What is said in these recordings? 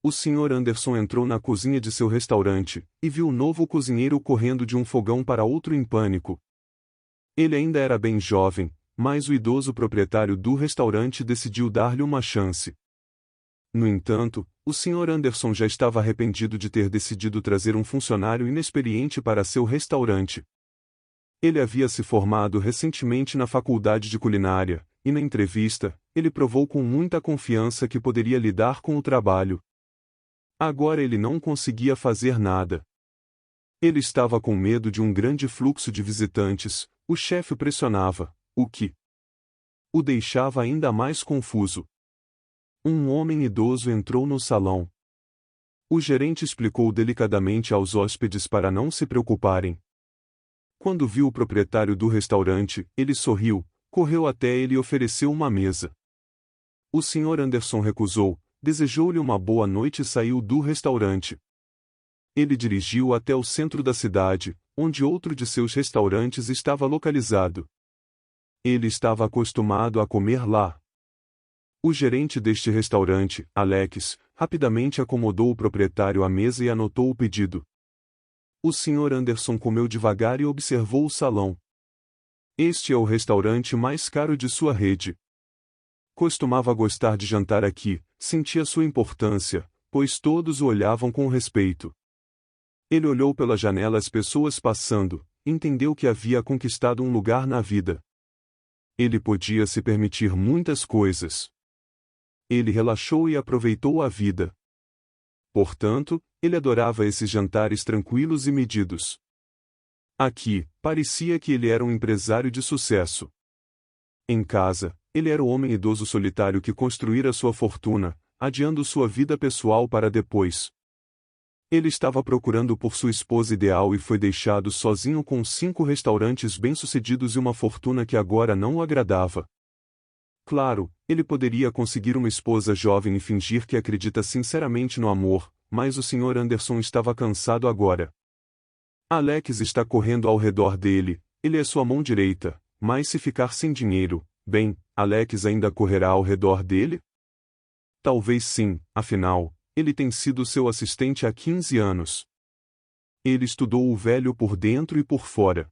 O Sr. Anderson entrou na cozinha de seu restaurante, e viu o novo cozinheiro correndo de um fogão para outro em pânico. Ele ainda era bem jovem, mas o idoso proprietário do restaurante decidiu dar-lhe uma chance. No entanto, o Sr. Anderson já estava arrependido de ter decidido trazer um funcionário inexperiente para seu restaurante. Ele havia se formado recentemente na faculdade de culinária, e na entrevista, ele provou com muita confiança que poderia lidar com o trabalho. Agora ele não conseguia fazer nada. Ele estava com medo de um grande fluxo de visitantes, o chefe o pressionava, o que o deixava ainda mais confuso. Um homem idoso entrou no salão. O gerente explicou delicadamente aos hóspedes para não se preocuparem. Quando viu o proprietário do restaurante, ele sorriu, correu até ele e ofereceu uma mesa. O Sr. Anderson recusou, desejou-lhe uma boa noite e saiu do restaurante. Ele dirigiu até o centro da cidade, onde outro de seus restaurantes estava localizado. Ele estava acostumado a comer lá. O gerente deste restaurante, Alex, rapidamente acomodou o proprietário à mesa e anotou o pedido. O Sr. Anderson comeu devagar e observou o salão. Este é o restaurante mais caro de sua rede. Costumava gostar de jantar aqui, sentia sua importância, pois todos o olhavam com respeito. Ele olhou pela janela as pessoas passando, entendeu que havia conquistado um lugar na vida. Ele podia se permitir muitas coisas. Ele relaxou e aproveitou a vida. Portanto, ele adorava esses jantares tranquilos e medidos. Aqui, parecia que ele era um empresário de sucesso. Em casa, ele era o homem idoso solitário que construíra sua fortuna, adiando sua vida pessoal para depois. Ele estava procurando por sua esposa ideal e foi deixado sozinho com 5 restaurantes bem-sucedidos e uma fortuna que agora não o agradava. Claro, ele poderia conseguir uma esposa jovem e fingir que acredita sinceramente no amor, mas o Sr. Anderson estava cansado agora. Alex está correndo ao redor dele, ele é sua mão direita, mas se ficar sem dinheiro, bem, Alex ainda correrá ao redor dele? Talvez sim, afinal, ele tem sido seu assistente há 15 anos. Ele estudou o velho por dentro e por fora.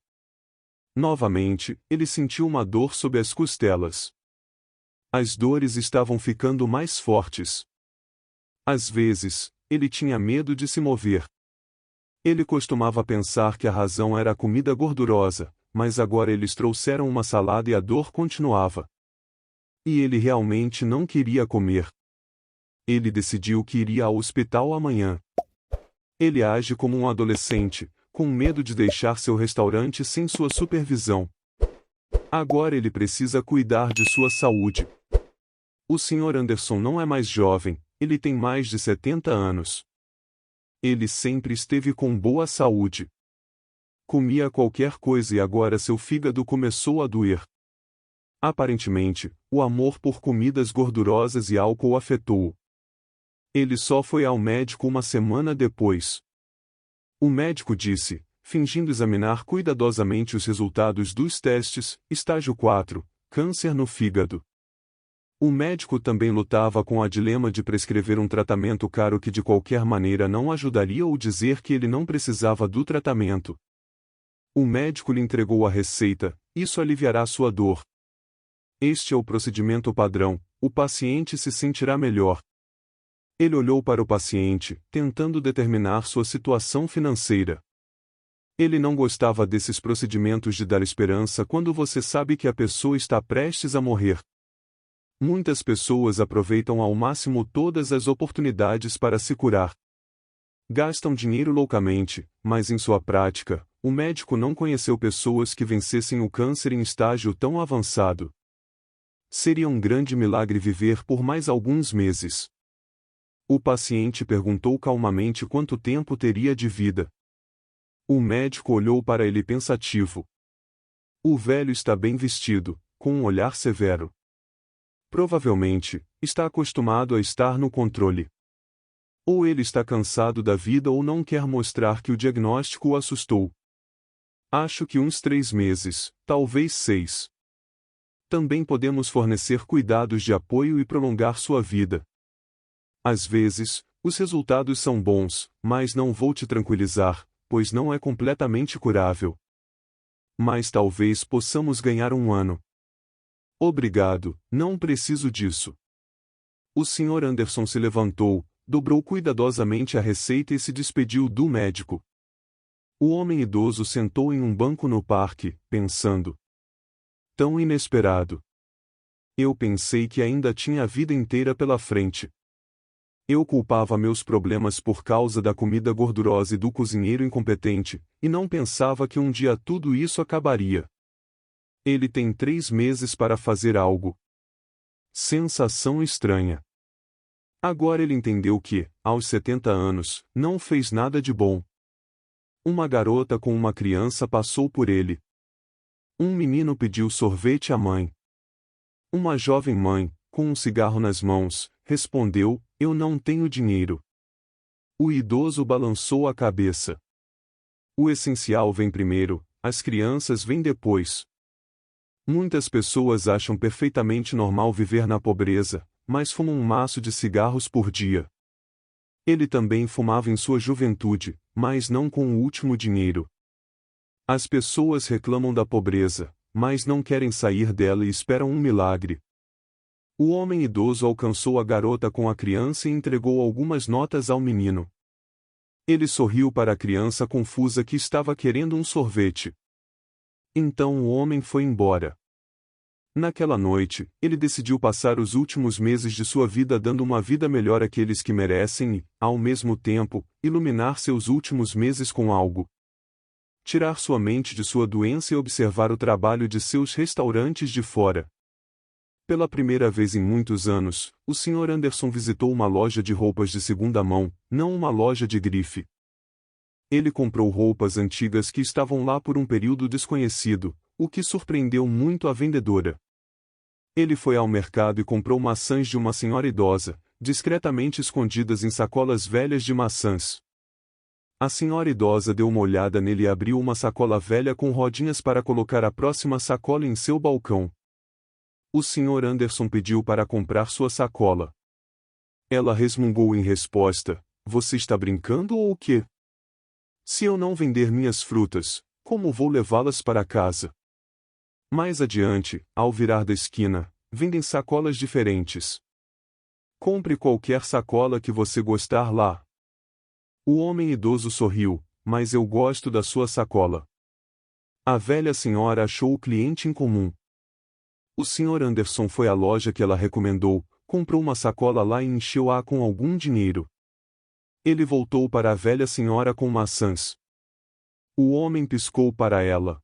Novamente, ele sentiu uma dor sob as costelas. As dores estavam ficando mais fortes. Às vezes, ele tinha medo de se mover. Ele costumava pensar que a razão era a comida gordurosa, mas agora eles trouxeram uma salada e a dor continuava. E ele realmente não queria comer. Ele decidiu que iria ao hospital amanhã. Ele age como um adolescente, com medo de deixar seu restaurante sem sua supervisão. Agora ele precisa cuidar de sua saúde. O Sr. Anderson não é mais jovem, ele tem mais de 70 anos. Ele sempre esteve com boa saúde. Comia qualquer coisa e agora seu fígado começou a doer. Aparentemente, o amor por comidas gordurosas e álcool afetou-o. Ele só foi ao médico uma semana depois. O médico disse, fingindo examinar cuidadosamente os resultados dos testes, estágio 4, câncer no fígado. O médico também lutava com a dilema de prescrever um tratamento caro que de qualquer maneira não ajudaria ou dizer que ele não precisava do tratamento. O médico lhe entregou a receita, isso aliviará sua dor. Este é o procedimento padrão, o paciente se sentirá melhor. Ele olhou para o paciente, tentando determinar sua situação financeira. Ele não gostava desses procedimentos de dar esperança quando você sabe que a pessoa está prestes a morrer. Muitas pessoas aproveitam ao máximo todas as oportunidades para se curar. Gastam dinheiro loucamente, mas em sua prática, o médico não conheceu pessoas que vencessem o câncer em estágio tão avançado. Seria um grande milagre viver por mais alguns meses. O paciente perguntou calmamente quanto tempo teria de vida. O médico olhou para ele pensativo. O velho está bem vestido, com um olhar severo. Provavelmente, está acostumado a estar no controle. Ou ele está cansado da vida ou não quer mostrar que o diagnóstico o assustou. Acho que uns 3 meses, talvez 6. Também podemos fornecer cuidados de apoio e prolongar sua vida. Às vezes, Os resultados são bons, mas não vou te tranquilizar, pois não é completamente curável. Mas talvez possamos ganhar 1 ano. Obrigado, não preciso disso. O Sr. Anderson se levantou, dobrou cuidadosamente a receita e se despediu do médico. O homem idoso sentou em um banco no parque, pensando. Tão inesperado. Eu pensei que ainda tinha a vida inteira pela frente. Eu culpava meus problemas por causa da comida gordurosa e do cozinheiro incompetente, e não pensava que um dia tudo isso acabaria. Ele tem 3 meses para fazer algo. Sensação estranha. Agora ele entendeu que, aos 70 anos, não fez nada de bom. Uma garota com uma criança passou por ele. Um menino pediu sorvete à mãe. Uma jovem mãe, com um cigarro nas mãos, respondeu: eu não tenho dinheiro. O idoso balançou a cabeça. O essencial vem primeiro, as crianças vêm depois. Muitas pessoas acham perfeitamente normal viver na pobreza, mas fumam um maço de cigarros por dia. Ele também fumava em sua juventude, mas não com o último dinheiro. As pessoas reclamam da pobreza, mas não querem sair dela e esperam um milagre. O homem idoso alcançou a garota com a criança e entregou algumas notas ao menino. Ele sorriu para a criança confusa que estava querendo um sorvete. Então o homem foi embora. Naquela noite, ele decidiu passar os últimos meses de sua vida dando uma vida melhor àqueles que merecem e, ao mesmo tempo, iluminar seus últimos meses com algo. Tirar sua mente de sua doença e observar o trabalho de seus restaurantes de fora. Pela primeira vez em muitos anos, o Sr. Anderson visitou uma loja de roupas de segunda mão, não uma loja de grife. Ele comprou roupas antigas que estavam lá por um período desconhecido, o que surpreendeu muito a vendedora. Ele foi ao mercado e comprou maçãs de uma senhora idosa, discretamente escondidas em sacolas velhas de maçãs. A senhora idosa deu uma olhada nele e abriu uma sacola velha com rodinhas para colocar a próxima sacola em seu balcão. O Sr. Anderson pediu para comprar sua sacola. Ela resmungou em resposta: você está brincando ou o quê? Se eu não vender minhas frutas, como vou levá-las para casa? Mais adiante, ao virar da esquina, vendem sacolas diferentes. Compre qualquer sacola que você gostar lá. O homem idoso sorriu: mas eu gosto da sua sacola. A velha senhora achou o cliente incomum. O Sr. Anderson foi à loja que ela recomendou, comprou uma sacola lá e encheu-a com algum dinheiro. Ele voltou para a velha senhora com maçãs. O homem piscou para ela.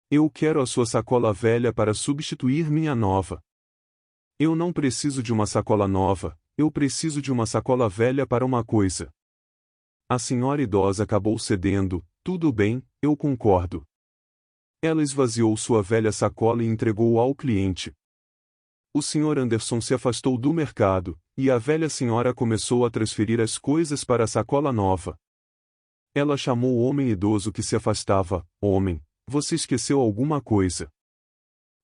Eu quero a sua sacola velha para substituir minha nova. Eu não preciso de uma sacola nova, eu preciso de uma sacola velha para uma coisa. A senhora idosa acabou cedendo: tudo bem, eu concordo. Ela esvaziou sua velha sacola e entregou ao cliente. O Sr. Anderson se afastou do mercado, e a velha senhora começou a transferir as coisas para a sacola nova. Ela chamou o homem idoso que se afastava: homem, você esqueceu alguma coisa.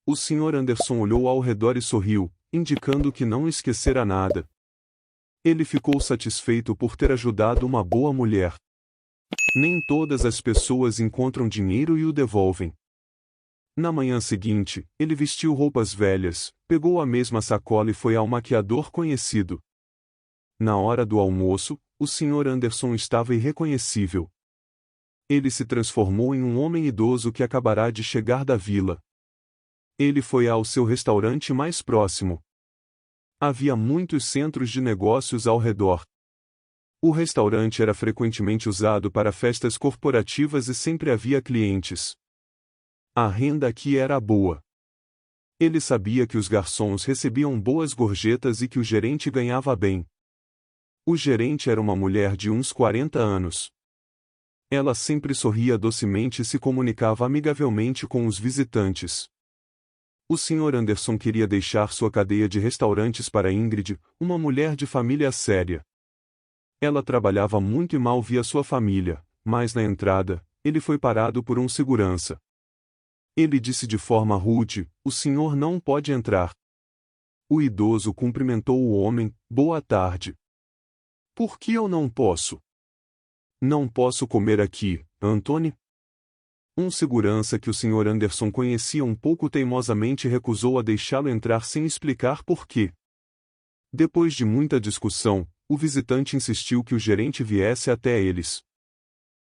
O Sr. Anderson olhou ao redor e sorriu, indicando que não esquecera nada. Ele ficou satisfeito por ter ajudado uma boa mulher. Nem todas as pessoas encontram dinheiro e o devolvem. Na manhã seguinte, ele vestiu roupas velhas, pegou a mesma sacola e foi ao maquiador conhecido. Na hora do almoço, o Sr. Anderson estava irreconhecível. Ele se transformou em um homem idoso que acabará de chegar da vila. Ele foi ao seu restaurante mais próximo. Havia muitos centros de negócios ao redor. O restaurante era frequentemente usado para festas corporativas e sempre havia clientes. A renda aqui era boa. Ele sabia que os garçons recebiam boas gorjetas e que o gerente ganhava bem. O gerente era uma mulher de uns 40 anos. Ela sempre sorria docemente e se comunicava amigavelmente com os visitantes. O Sr. Anderson queria deixar sua cadeia de restaurantes para Ingrid, uma mulher de família séria. Ela trabalhava muito e mal via sua família, mas na entrada, ele foi parado por um segurança. Ele disse de forma rude: o senhor não pode entrar. O idoso cumprimentou o homem: boa tarde. Por que eu não posso? Não posso comer aqui, Anthony? Um segurança que o Sr. Anderson conhecia um pouco teimosamente recusou a deixá-lo entrar sem explicar por quê. Depois de muita discussão, o visitante insistiu que o gerente viesse até eles.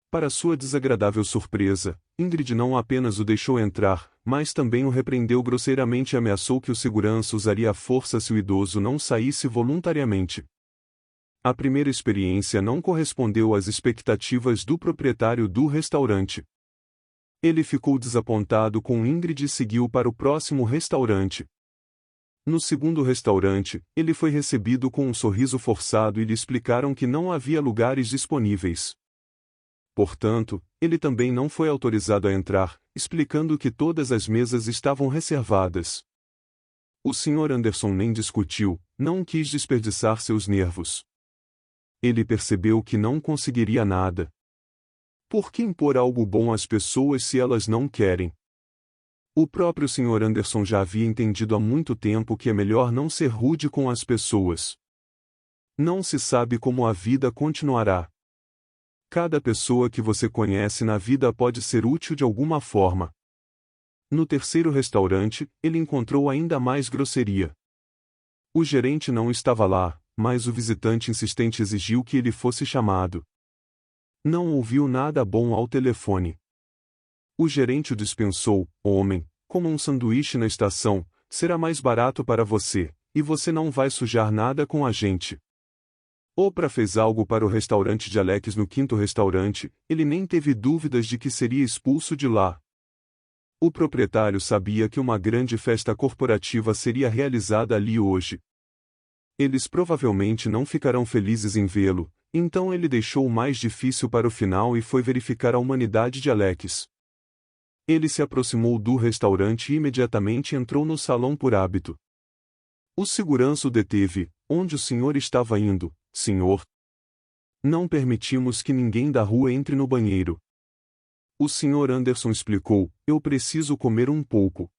Para sua desagradável surpresa, Ingrid não apenas o deixou entrar, mas também o repreendeu grosseiramente e ameaçou que o segurança usaria a força se o idoso não saísse voluntariamente. A primeira experiência não correspondeu às expectativas do proprietário do restaurante. Ele ficou desapontado com Ingrid e seguiu para o próximo restaurante. No segundo restaurante, ele foi recebido com um sorriso forçado e lhe explicaram que não havia lugares disponíveis. Portanto, ele também não foi autorizado a entrar, explicando que todas as mesas estavam reservadas. O Sr. Anderson nem discutiu, não quis desperdiçar seus nervos. Ele percebeu que não conseguiria nada. Por que impor algo bom às pessoas se elas não querem? O próprio Sr. Anderson já havia entendido há muito tempo que é melhor não ser rude com as pessoas. Não se sabe como a vida continuará. Cada pessoa que você conhece na vida pode ser útil de alguma forma. No terceiro restaurante, ele encontrou ainda mais grosseria. O gerente não estava lá, mas o visitante insistente exigiu que ele fosse chamado. Não ouviu nada bom ao telefone. O gerente o dispensou. Homem, como um sanduíche na estação, será mais barato para você, e você não vai sujar nada com a gente. Oprah fez algo para o restaurante de Alex no quinto restaurante, ele nem teve dúvidas de que seria expulso de lá. O proprietário sabia que uma grande festa corporativa seria realizada ali hoje. Eles provavelmente não ficarão felizes em vê-lo, então ele deixou o mais difícil para o final e foi verificar a humanidade de Alex. Ele se aproximou do restaurante e imediatamente entrou no salão por hábito. O segurança o deteve. Onde o senhor estava indo, senhor? Não permitimos que ninguém da rua entre no banheiro. O Sr. Anderson explicou, eu preciso comer um pouco.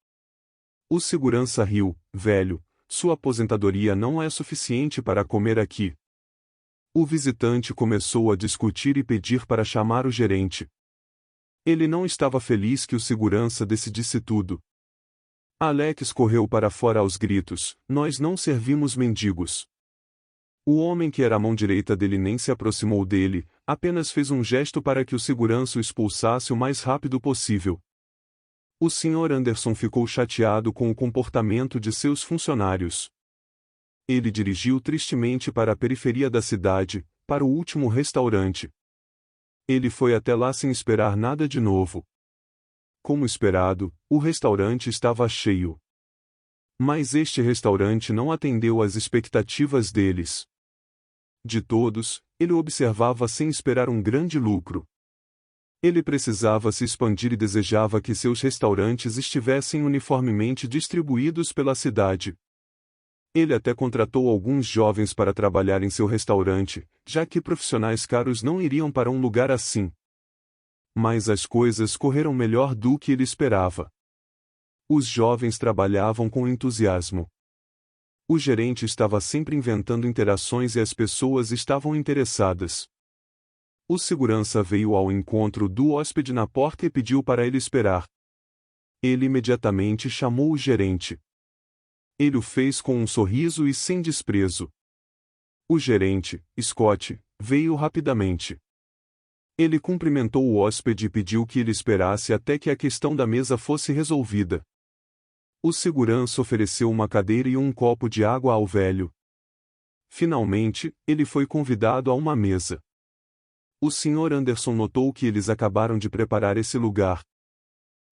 O segurança riu, velho, sua aposentadoria não é suficiente para comer aqui. O visitante começou a discutir e pedir para chamar o gerente. Ele não estava feliz que o segurança decidisse tudo. Alex correu para fora aos gritos, nós não servimos mendigos. O homem que era a mão direita dele nem se aproximou dele, apenas fez um gesto para que o segurança o expulsasse o mais rápido possível. O Sr. Anderson ficou chateado com o comportamento de seus funcionários. Ele dirigiu tristemente para a periferia da cidade, para o último restaurante. Ele foi até lá sem esperar nada de novo. Como esperado, o restaurante estava cheio. Mas este restaurante não atendeu às expectativas deles. De todos, ele observava sem esperar um grande lucro. Ele precisava se expandir e desejava que seus restaurantes estivessem uniformemente distribuídos pela cidade. Ele até contratou alguns jovens para trabalhar em seu restaurante, já que profissionais caros não iriam para um lugar assim. Mas as coisas correram melhor do que ele esperava. Os jovens trabalhavam com entusiasmo. O gerente estava sempre inventando interações e as pessoas estavam interessadas. O segurança veio ao encontro do hóspede na porta e pediu para ele esperar. Ele imediatamente chamou o gerente. Ele o fez com um sorriso e sem desprezo. O gerente, Scott, veio rapidamente. Ele cumprimentou o hóspede e pediu que ele esperasse até que a questão da mesa fosse resolvida. O segurança ofereceu uma cadeira e um copo de água ao velho. Finalmente, ele foi convidado a uma mesa. O Sr. Anderson notou que eles acabaram de preparar esse lugar.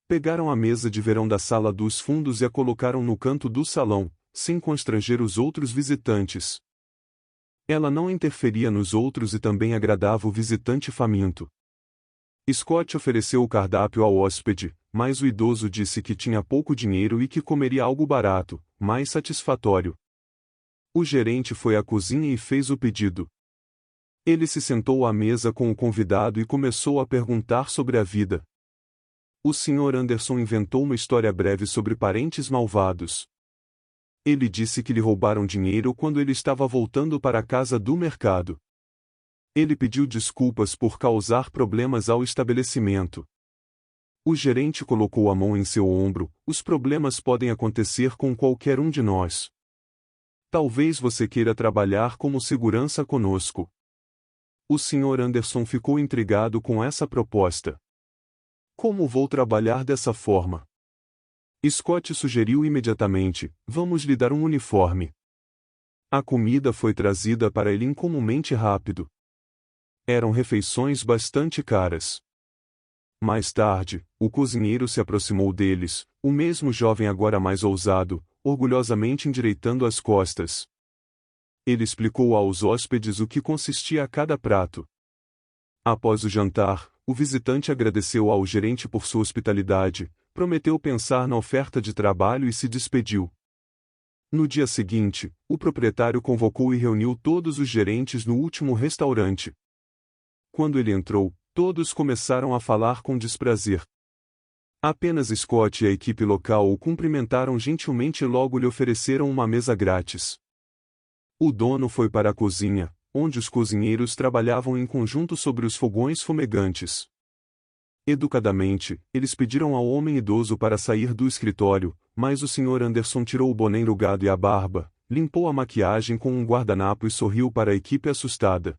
Pegaram a mesa de verão da sala dos fundos e a colocaram no canto do salão, sem constranger os outros visitantes. Ela não interferia nos outros e também agradava o visitante faminto. Scott ofereceu o cardápio ao hóspede, mas o idoso disse que tinha pouco dinheiro e que comeria algo barato, mais satisfatório. O gerente foi à cozinha e fez o pedido. Ele se sentou à mesa com o convidado e começou a perguntar sobre a vida. O Sr. Anderson inventou uma história breve sobre parentes malvados. Ele disse que lhe roubaram dinheiro quando ele estava voltando para a casa do mercado. Ele pediu desculpas por causar problemas ao estabelecimento. O gerente colocou a mão em seu ombro. Os problemas podem acontecer com qualquer um de nós. Talvez você queira trabalhar como segurança conosco. O Sr. Anderson ficou intrigado com essa proposta. Como vou trabalhar dessa forma? Scott sugeriu imediatamente: vamos lhe dar um uniforme. A comida foi trazida para ele incomumente rápido. Eram refeições bastante caras. Mais tarde, o cozinheiro se aproximou deles, o mesmo jovem agora mais ousado, orgulhosamente endireitando as costas. Ele explicou aos hóspedes o que consistia cada prato. Após o jantar, o visitante agradeceu ao gerente por sua hospitalidade, prometeu pensar na oferta de trabalho e se despediu. No dia seguinte, o proprietário convocou e reuniu todos os gerentes no último restaurante. Quando ele entrou, todos começaram a falar com desprazer. Apenas Scott e a equipe local o cumprimentaram gentilmente e logo lhe ofereceram uma mesa grátis. O dono foi para a cozinha, onde os cozinheiros trabalhavam em conjunto sobre os fogões fumegantes. Educadamente, eles pediram ao homem idoso para sair do escritório, mas o Sr. Anderson tirou o boné enrugado e a barba, limpou a maquiagem com um guardanapo e sorriu para a equipe assustada.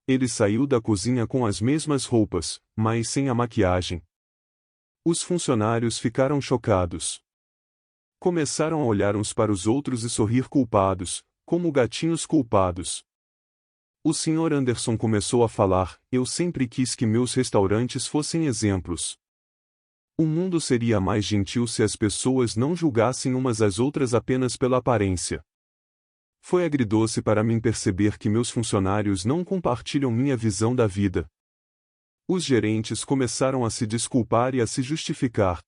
Ele saiu da cozinha com as mesmas roupas, mas sem a maquiagem. Os funcionários ficaram chocados. Começaram a olhar uns para os outros e sorrir culpados, como gatinhos culpados. O Sr. Anderson começou a falar: eu sempre quis que meus restaurantes fossem exemplos. O mundo seria mais gentil se as pessoas não julgassem umas às outras apenas pela aparência. Foi agridoce para mim perceber que meus funcionários não compartilham minha visão da vida. Os gerentes começaram a se desculpar e a se justificar.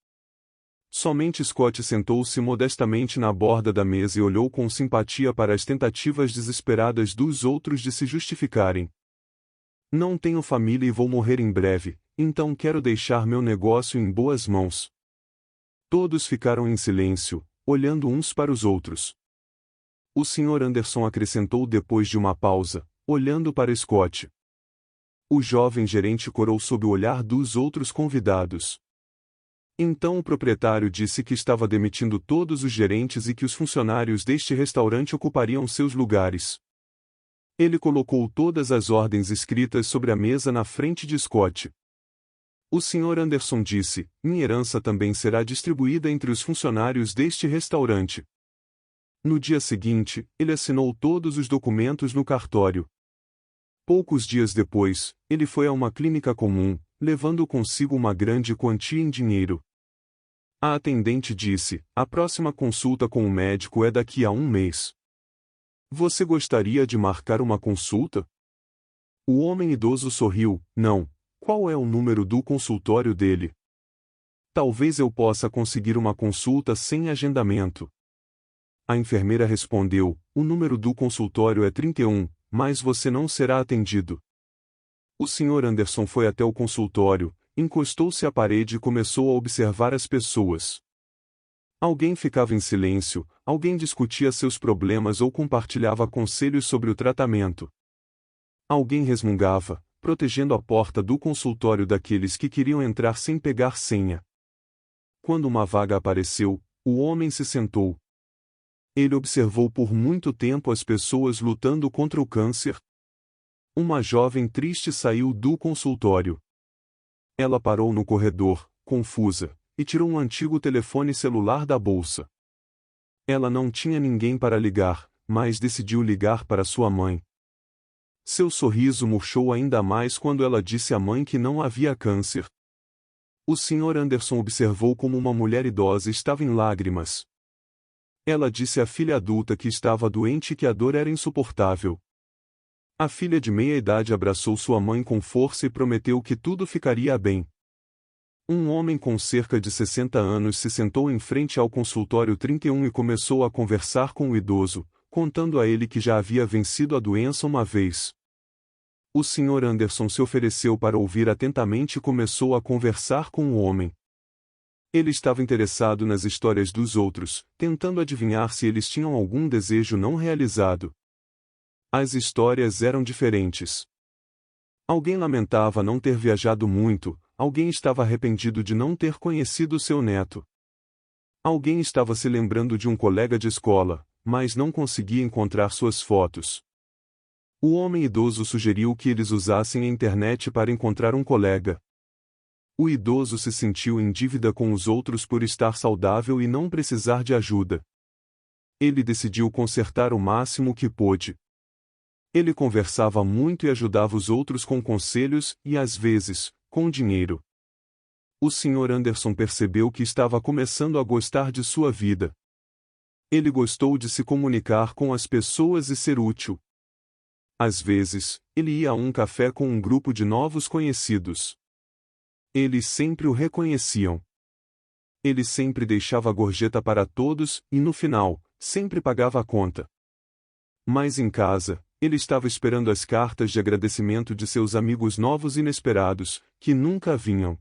Somente Scott sentou-se modestamente na borda da mesa e olhou com simpatia para as tentativas desesperadas dos outros de se justificarem. Não tenho família e vou morrer em breve, então quero deixar meu negócio em boas mãos. Todos ficaram em silêncio, olhando uns para os outros. O Sr. Anderson acrescentou depois de uma pausa, olhando para Scott. O jovem gerente corou sob o olhar dos outros convidados. Então o proprietário disse que estava demitindo todos os gerentes e que os funcionários deste restaurante ocupariam seus lugares. Ele colocou todas as ordens escritas sobre a mesa na frente de Scott. O Sr. Anderson disse: minha herança também será distribuída entre os funcionários deste restaurante. No dia seguinte, ele assinou todos os documentos no cartório. Poucos dias depois, ele foi a uma clínica comum, levando consigo uma grande quantia em dinheiro. A atendente disse: a próxima consulta com o médico é daqui a um mês. Você gostaria de marcar uma consulta? O homem idoso sorriu: não. Qual é o número do consultório dele? Talvez eu possa conseguir uma consulta sem agendamento. A enfermeira respondeu: o número do consultório é 31, mas você não será atendido. O Sr. Anderson foi até o consultório, encostou-se à parede e começou a observar as pessoas. Alguém ficava em silêncio, alguém discutia seus problemas ou compartilhava conselhos sobre o tratamento. Alguém resmungava, protegendo a porta do consultório daqueles que queriam entrar sem pegar senha. Quando uma vaga apareceu, o homem se sentou. Ele observou por muito tempo as pessoas lutando contra o câncer. Uma jovem triste saiu do consultório. Ela parou no corredor, confusa, e tirou um antigo telefone celular da bolsa. Ela não tinha ninguém para ligar, mas decidiu ligar para sua mãe. Seu sorriso murchou ainda mais quando ela disse à mãe que não havia câncer. O Sr. Anderson observou como uma mulher idosa estava em lágrimas. Ela disse à filha adulta que estava doente e que a dor era insuportável. A filha de meia-idade abraçou sua mãe com força e prometeu que tudo ficaria bem. Um homem com cerca de 60 anos se sentou em frente ao consultório 31 e começou a conversar com o idoso, contando a ele que já havia vencido a doença uma vez. O Sr. Anderson se ofereceu para ouvir atentamente e começou a conversar com o homem. Ele estava interessado nas histórias dos outros, tentando adivinhar se eles tinham algum desejo não realizado. As histórias eram diferentes. Alguém lamentava não ter viajado muito, alguém estava arrependido de não ter conhecido seu neto. Alguém estava se lembrando de um colega de escola, mas não conseguia encontrar suas fotos. O homem idoso sugeriu que eles usassem a internet para encontrar um colega. O idoso se sentiu em dívida com os outros por estar saudável e não precisar de ajuda. Ele decidiu consertar o máximo que pôde. Ele conversava muito e ajudava os outros com conselhos e, às vezes, com dinheiro. O Sr. Anderson percebeu que estava começando a gostar de sua vida. Ele gostou de se comunicar com as pessoas e ser útil. Às vezes, ele ia a um café com um grupo de novos conhecidos. Eles sempre o reconheciam. Ele sempre deixava gorjeta para todos e, no final, sempre pagava a conta. Mas em casa, ele estava esperando as cartas de agradecimento de seus amigos novos inesperados, que nunca vinham.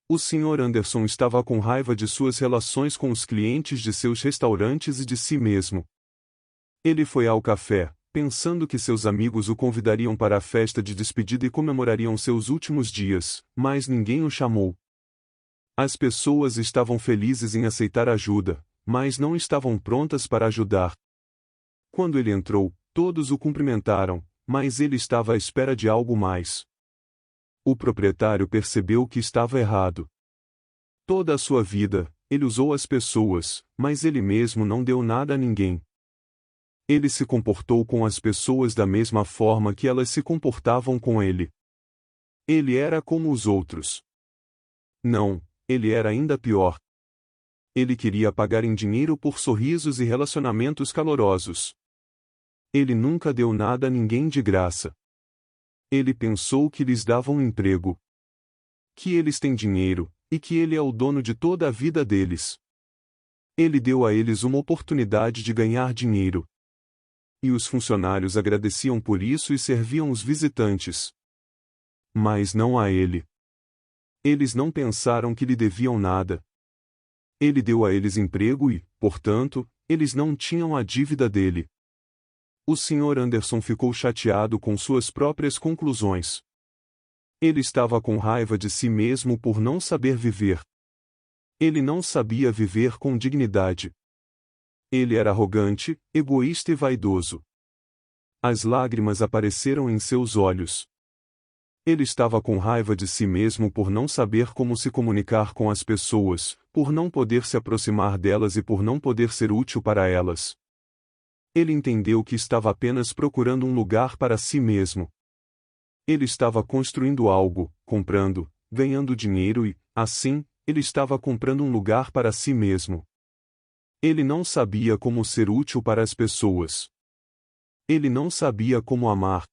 O Sr. Anderson estava com raiva de suas relações com os clientes de seus restaurantes e de si mesmo. Ele foi ao café, pensando que seus amigos o convidariam para a festa de despedida e comemorariam seus últimos dias, mas ninguém o chamou. As pessoas estavam felizes em aceitar ajuda, mas não estavam prontas para ajudar. Quando ele entrou, todos o cumprimentaram, mas ele estava à espera de algo mais. O proprietário percebeu que estava errado. Toda a sua vida, ele usou as pessoas, mas ele mesmo não deu nada a ninguém. Ele se comportou com as pessoas da mesma forma que elas se comportavam com ele. Ele era como os outros. Não, ele era ainda pior. Ele queria pagar em dinheiro por sorrisos e relacionamentos calorosos. Ele nunca deu nada a ninguém de graça. Ele pensou que lhes dava um emprego. Que eles têm dinheiro, e que ele é o dono de toda a vida deles. Ele deu a eles uma oportunidade de ganhar dinheiro. E os funcionários agradeciam por isso e serviam os visitantes. Mas não a ele. Eles não pensaram que lhe deviam nada. Ele deu a eles emprego e, portanto, eles não tinham a dívida dele. O Sr. Anderson ficou chateado com suas próprias conclusões. Ele estava com raiva de si mesmo por não saber viver. Ele não sabia viver com dignidade. Ele era arrogante, egoísta e vaidoso. As lágrimas apareceram em seus olhos. Ele estava com raiva de si mesmo por não saber como se comunicar com as pessoas, por não poder se aproximar delas e por não poder ser útil para elas. Ele entendeu que estava apenas procurando um lugar para si mesmo. Ele estava construindo algo, comprando, ganhando dinheiro e, assim, ele estava comprando um lugar para si mesmo. Ele não sabia como ser útil para as pessoas. Ele não sabia como amar.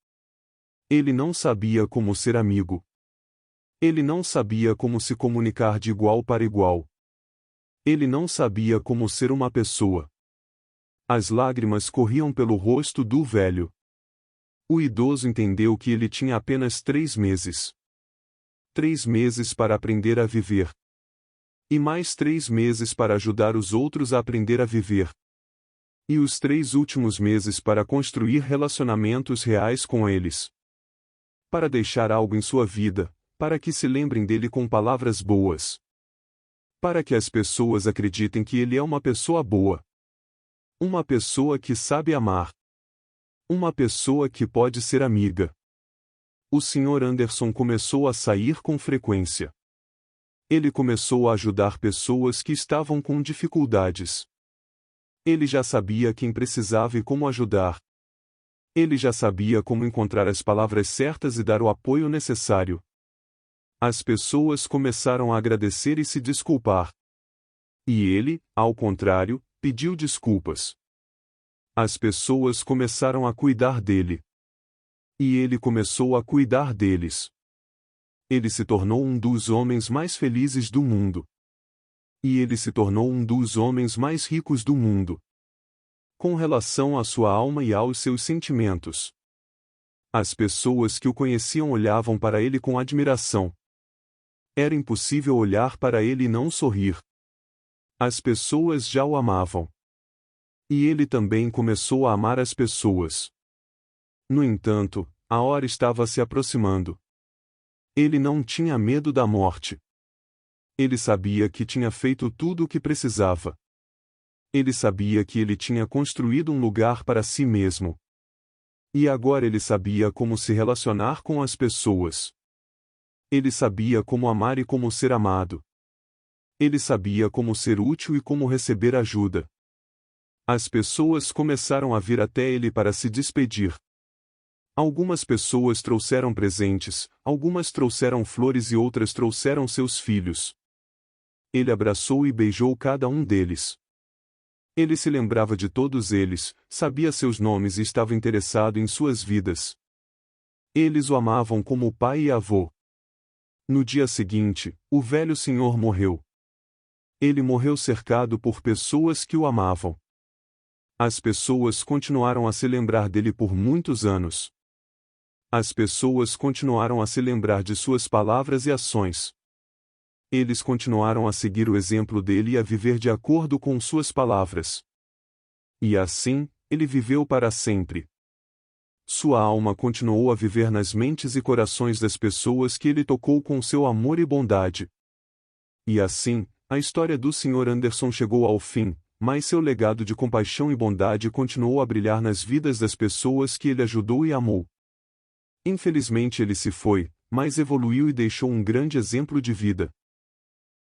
Ele não sabia como ser amigo. Ele não sabia como se comunicar de igual para igual. Ele não sabia como ser uma pessoa. As lágrimas corriam pelo rosto do velho. O idoso entendeu que ele tinha apenas 3 meses. 3 meses para aprender a viver. E mais 3 meses para ajudar os outros a aprender a viver. E os 3 últimos meses para construir relacionamentos reais com eles. Para deixar algo em sua vida, para que se lembrem dele com palavras boas. Para que as pessoas acreditem que ele é uma pessoa boa. Uma pessoa que sabe amar. Uma pessoa que pode ser amiga. O Sr. Anderson começou a sair com frequência. Ele começou a ajudar pessoas que estavam com dificuldades. Ele já sabia quem precisava e como ajudar. Ele já sabia como encontrar as palavras certas e dar o apoio necessário. As pessoas começaram a agradecer e se desculpar. E ele, ao contrário, pediu desculpas. As pessoas começaram a cuidar dele. E ele começou a cuidar deles. Ele se tornou um dos homens mais felizes do mundo. E ele se tornou um dos homens mais ricos do mundo. Com relação à sua alma e aos seus sentimentos. As pessoas que o conheciam olhavam para ele com admiração. Era impossível olhar para ele e não sorrir. As pessoas já o amavam. E ele também começou a amar as pessoas. No entanto, A hora estava se aproximando. Ele não tinha medo da morte. Ele sabia que tinha feito tudo o que precisava. Ele sabia que ele tinha construído um lugar para si mesmo. E agora ele sabia como se relacionar com as pessoas. Ele sabia como amar e como ser amado. Ele sabia como ser útil e como receber ajuda. As pessoas começaram a vir até ele para se despedir. Algumas pessoas trouxeram presentes, algumas trouxeram flores e outras trouxeram seus filhos. Ele abraçou e beijou cada um deles. Ele se lembrava de todos eles, sabia seus nomes e estava interessado em suas vidas. Eles o amavam como pai e avô. No dia seguinte, o velho senhor morreu. Ele morreu cercado por pessoas que o amavam. As pessoas continuaram a se lembrar dele por muitos anos. As pessoas continuaram a se lembrar de suas palavras e ações. Eles continuaram a seguir o exemplo dele e a viver de acordo com suas palavras. E assim, ele viveu para sempre. Sua alma continuou a viver nas mentes e corações das pessoas que ele tocou com seu amor e bondade. E assim, a história do Sr. Anderson chegou ao fim, mas seu legado de compaixão e bondade continuou a brilhar nas vidas das pessoas que ele ajudou e amou. Infelizmente ele se foi, mas evoluiu e deixou um grande exemplo de vida.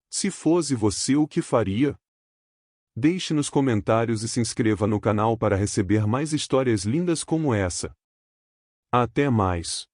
Se fosse você, o que faria? Deixe nos comentários e se inscreva no canal para receber mais histórias lindas como essa. Até mais!